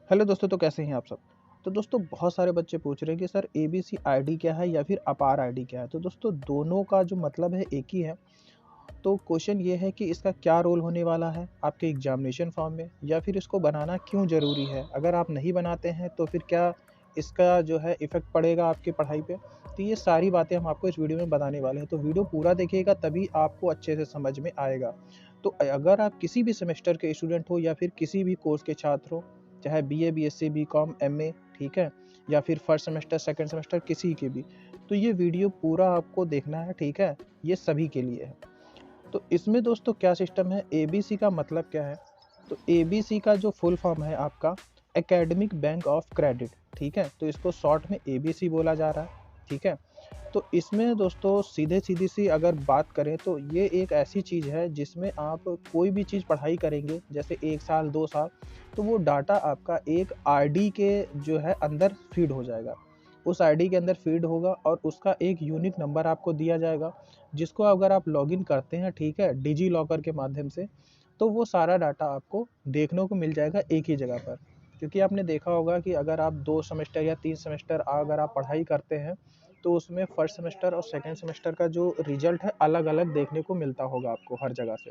Hello दोस्तों, तो कैसे हैं आप सब। तो दोस्तों, बहुत सारे बच्चे पूछ रहे हैं कि सर एबीसी आईडी क्या है या फिर अपार आईडी क्या है। तो दोस्तों, दोनों का जो मतलब है एक ही है। तो क्वेश्चन ये है कि इसका क्या रोल होने वाला है आपके एग्जामिनेशन फॉर्म में, या फिर इसको बनाना क्यों ज़रूरी है। अगर आप नहीं बनाते हैं तो फिर क्या इसका जो है इफ़ेक्ट पड़ेगा आपकी पढ़ाई पे। तो ये सारी बातें हम आपको इस वीडियो में बताने वाले हैं, तो वीडियो पूरा देखिएगा तभी आपको अच्छे से समझ में आएगा। तो अगर आप किसी भी सेमेस्टर के स्टूडेंट हो या फिर किसी भी कोर्स के छात्र हो, चाहे बीए, बीएससी, बीकॉम, एमए, ठीक है, या फिर फर्स्ट सेमेस्टर, सेकंड सेमेस्टर, किसी के भी, तो ये वीडियो पूरा आपको देखना है, ठीक है। ये सभी के लिए है। तो इसमें दोस्तों क्या सिस्टम है, एबीसी का मतलब क्या है। तो एबीसी का जो फुल फॉर्म है आपका एकेडमिक बैंक ऑफ क्रेडिट, ठीक है। तो इसको शॉर्ट में एबीसी बोला जा रहा है, ठीक है। तो इसमें दोस्तों सीधे सीधी सी अगर बात करें तो ये एक ऐसी चीज़ है जिसमें आप कोई भी चीज़ पढ़ाई करेंगे, जैसे 1 साल 2 साल, तो वो डाटा आपका एक आईडी के जो है अंदर फीड हो जाएगा। उस आईडी के अंदर फीड होगा और उसका एक यूनिक नंबर आपको दिया जाएगा, जिसको अगर आप लॉगिन करते हैं, ठीक है, डिजी लॉकर के माध्यम से, तो वो सारा डाटा आपको देखने को मिल जाएगा एक ही जगह पर। क्योंकि आपने देखा होगा कि अगर आप 2 सेमेस्टर या 3 सेमेस्टर अगर आप पढ़ाई करते हैं, तो उसमें फर्स्ट सेमेस्टर और सेकंड सेमेस्टर का जो रिजल्ट है अलग-अलग देखने को मिलता होगा आपको हर जगह से।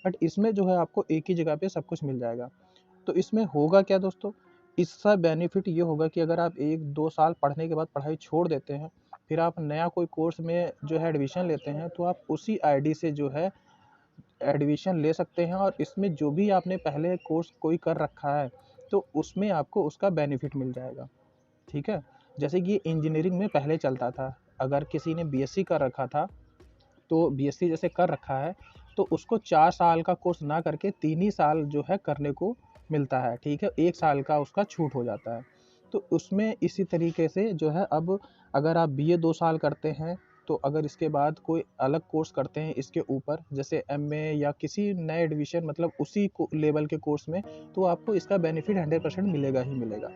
बट इसमें जो है आपको एक ही जगह पे सब कुछ मिल जाएगा। तो इसमें होगा क्या दोस्तों, इसका बेनिफिट ये होगा कि अगर आप 1-2 साल पढ़ने के बाद पढ़ाई छोड़ देते हैं, फिर आप नया कोई कोर्स में जो है एडमिशन लेते हैं, तो आप उसी आईडी से जो है एडमिशन ले सकते हैं और इसमें जो भी आपने पहले कोर्स कोई कर रखा है, तो उसमें आपको उसका बेनिफिट मिल जाएगा, ठीक है। जैसे कि इंजीनियरिंग में पहले चलता था, अगर किसी ने बीएससी कर रखा था, तो बीएससी जैसे कर रखा है, तो उसको 4 साल का कोर्स ना करके 3 ही साल जो है करने को मिलता है, ठीक है। 1 साल का उसका छूट हो जाता है। तो उसमें इसी तरीके से जो है अब अगर आप बीए 2 साल करते हैं, तो अगर इसके बाद कोई अलग कोर्स करते हैं इसके ऊपर, जैसे एमए या किसी नए एडमिशन मतलब उसी को लेवल के कोर्स में, तो आपको इसका बेनिफिट 100% मिलेगा ही मिलेगा,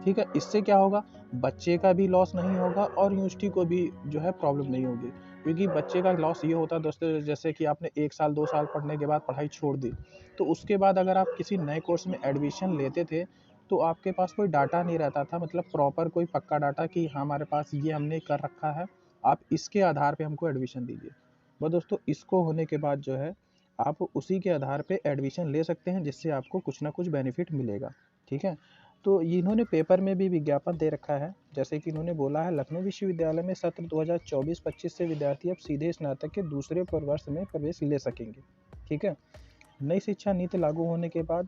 ठीक है। इससे क्या होगा, बच्चे का भी लॉस नहीं होगा और यूनिवर्सिटी को भी जो है प्रॉब्लम नहीं होगी। क्योंकि बच्चे का लॉस ये होता है दोस्तों, जैसे कि आपने 1 साल 2 साल पढ़ने के बाद पढ़ाई छोड़ दी, तो उसके बाद अगर आप किसी नए कोर्स में एडमिशन लेते थे, तो आपके पास कोई डाटा नहीं रहता था, मतलब प्रॉपर कोई पक्का डाटा कि हाँ, हमारे पास ये हमने कर रखा है, आप इसके आधार पे हमको एडमिशन दीजिए। बस दोस्तों, इसको होने के बाद जो है आप उसी के आधार पे एडमिशन ले सकते हैं, जिससे आपको कुछ ना कुछ बेनिफिट मिलेगा, ठीक है। तो इन्होंने पेपर में भी विज्ञापन दे रखा है, जैसे कि इन्होंने बोला है, लखनऊ विश्वविद्यालय में सत्र 2024-25 से विद्यार्थी अब सीधे स्नातक के दूसरे वर्ष में प्रवेश ले सकेंगे, ठीक है। नई शिक्षा नीति लागू होने के बाद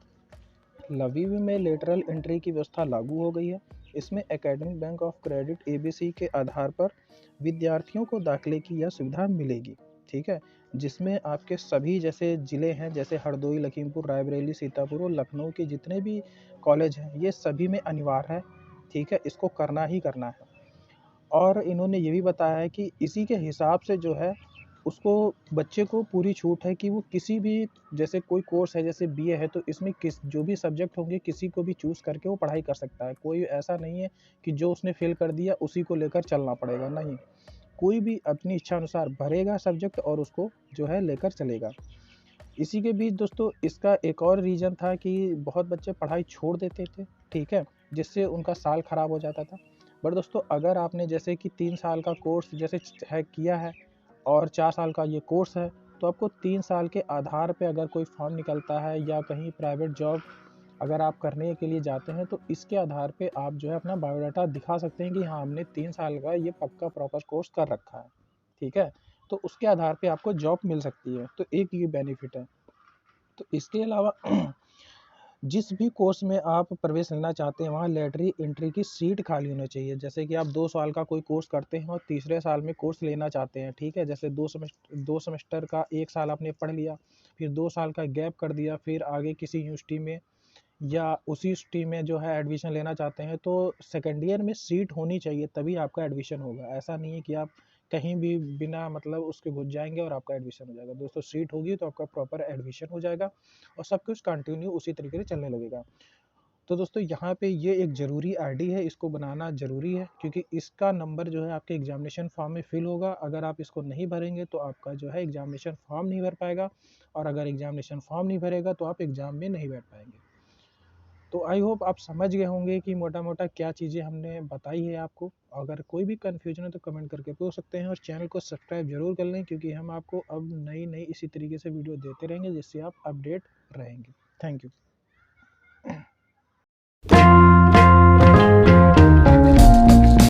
लवीव में लेटरल एंट्री की व्यवस्था लागू हो गई है। इसमें academic bank of credit ABC के आधार पर विद्यार्थियों को दाखिले की यह सुविधा मिलेगी, ठीक है। जिसमें आपके सभी जैसे ज़िले हैं, जैसे हरदोई, लखीमपुर, रायबरेली, सीतापुर और लखनऊ के जितने भी कॉलेज हैं, ये सभी में अनिवार्य है, ठीक है। इसको करना ही करना है। और इन्होंने ये भी बताया है कि इसी के हिसाब से जो है उसको बच्चे को पूरी छूट है कि वो किसी भी, जैसे कोई कोर्स है जैसे बीए है, तो इसमें किस जो भी सब्जेक्ट होंगे किसी को भी चूज़ करके वो पढ़ाई कर सकता है। कोई ऐसा नहीं है कि जो उसने फ़ेल कर दिया उसी को लेकर चलना पड़ेगा, नहीं। कोई भी अपनी इच्छा अनुसार भरेगा सब्जेक्ट और उसको जो है लेकर चलेगा। इसी के बीच दोस्तों इसका एक और रीज़न था कि बहुत बच्चे पढ़ाई छोड़ देते थे, ठीक है, जिससे उनका साल ख़राब हो जाता था। बट दोस्तों, अगर आपने जैसे कि 3 साल का कोर्स जैसे है किया है और 4 साल का ये कोर्स है, तो आपको 3 साल के आधार पे अगर कोई फॉर्म निकलता है या कहीं प्राइवेट जॉब अगर आप करने के लिए जाते हैं, तो इसके आधार पे आप जो है अपना बायोडाटा दिखा सकते हैं कि हाँ, हमने 3 साल का ये पक्का प्रॉपर कोर्स कर रखा है, ठीक है। तो उसके आधार पे आपको जॉब मिल सकती है, तो एक ये बेनिफिट है। तो इसके अलावा जिस भी कोर्स में आप प्रवेश लेना चाहते हैं, वहाँ लैटरी एंट्री की सीट खाली होनी चाहिए। जैसे कि आप 2 साल का कोई कोर्स करते हैं और तीसरे साल में कोर्स लेना चाहते हैं, ठीक है। जैसे 2 सेमेस्टर का 1 साल आपने पढ़ लिया, फिर 2 साल का गैप कर दिया, फिर आगे किसी यूनिवर्सिटी में या उसी यूनिवर्सिटी में जो है एडमिशन लेना चाहते हैं, तो सेकंड ईयर में सीट होनी चाहिए तभी आपका एडमिशन होगा। ऐसा नहीं है कि आप कहीं भी बिना मतलब उसके घुस जाएँगे और आपका एडमिशन हो जाएगा। दोस्तों, सीट होगी तो आपका प्रॉपर एडमिशन हो जाएगा और सब कुछ कंटिन्यू उसी तरीके से चलने लगेगा। तो दोस्तों, यहाँ पे ये एक ज़रूरी आईडी है, इसको बनाना ज़रूरी है, क्योंकि इसका नंबर जो है आपके एग्ज़ामिनेशन फॉर्म में फ़िल होगा। अगर आप इसको नहीं भरेंगे तो आपका जो है एग्ज़ामिनेशन फॉर्म नहीं भर पाएगा, और अगर एग्ज़ामिनेशन फॉर्म नहीं भरेगा तो आप एग्ज़ाम में नहीं बैठ पाएँगे। तो आई होप आप समझ गए होंगे कि मोटा-मोटा क्या चीज़ें हमने बताई है आपको। अगर कोई भी कन्फ्यूजन है तो कमेंट करके पूछ सकते हैं और चैनल को सब्सक्राइब ज़रूर कर लें, क्योंकि हम आपको अब नई-नई इसी तरीके से वीडियो देते रहेंगे जिससे आप अपडेट रहेंगे। Thank you.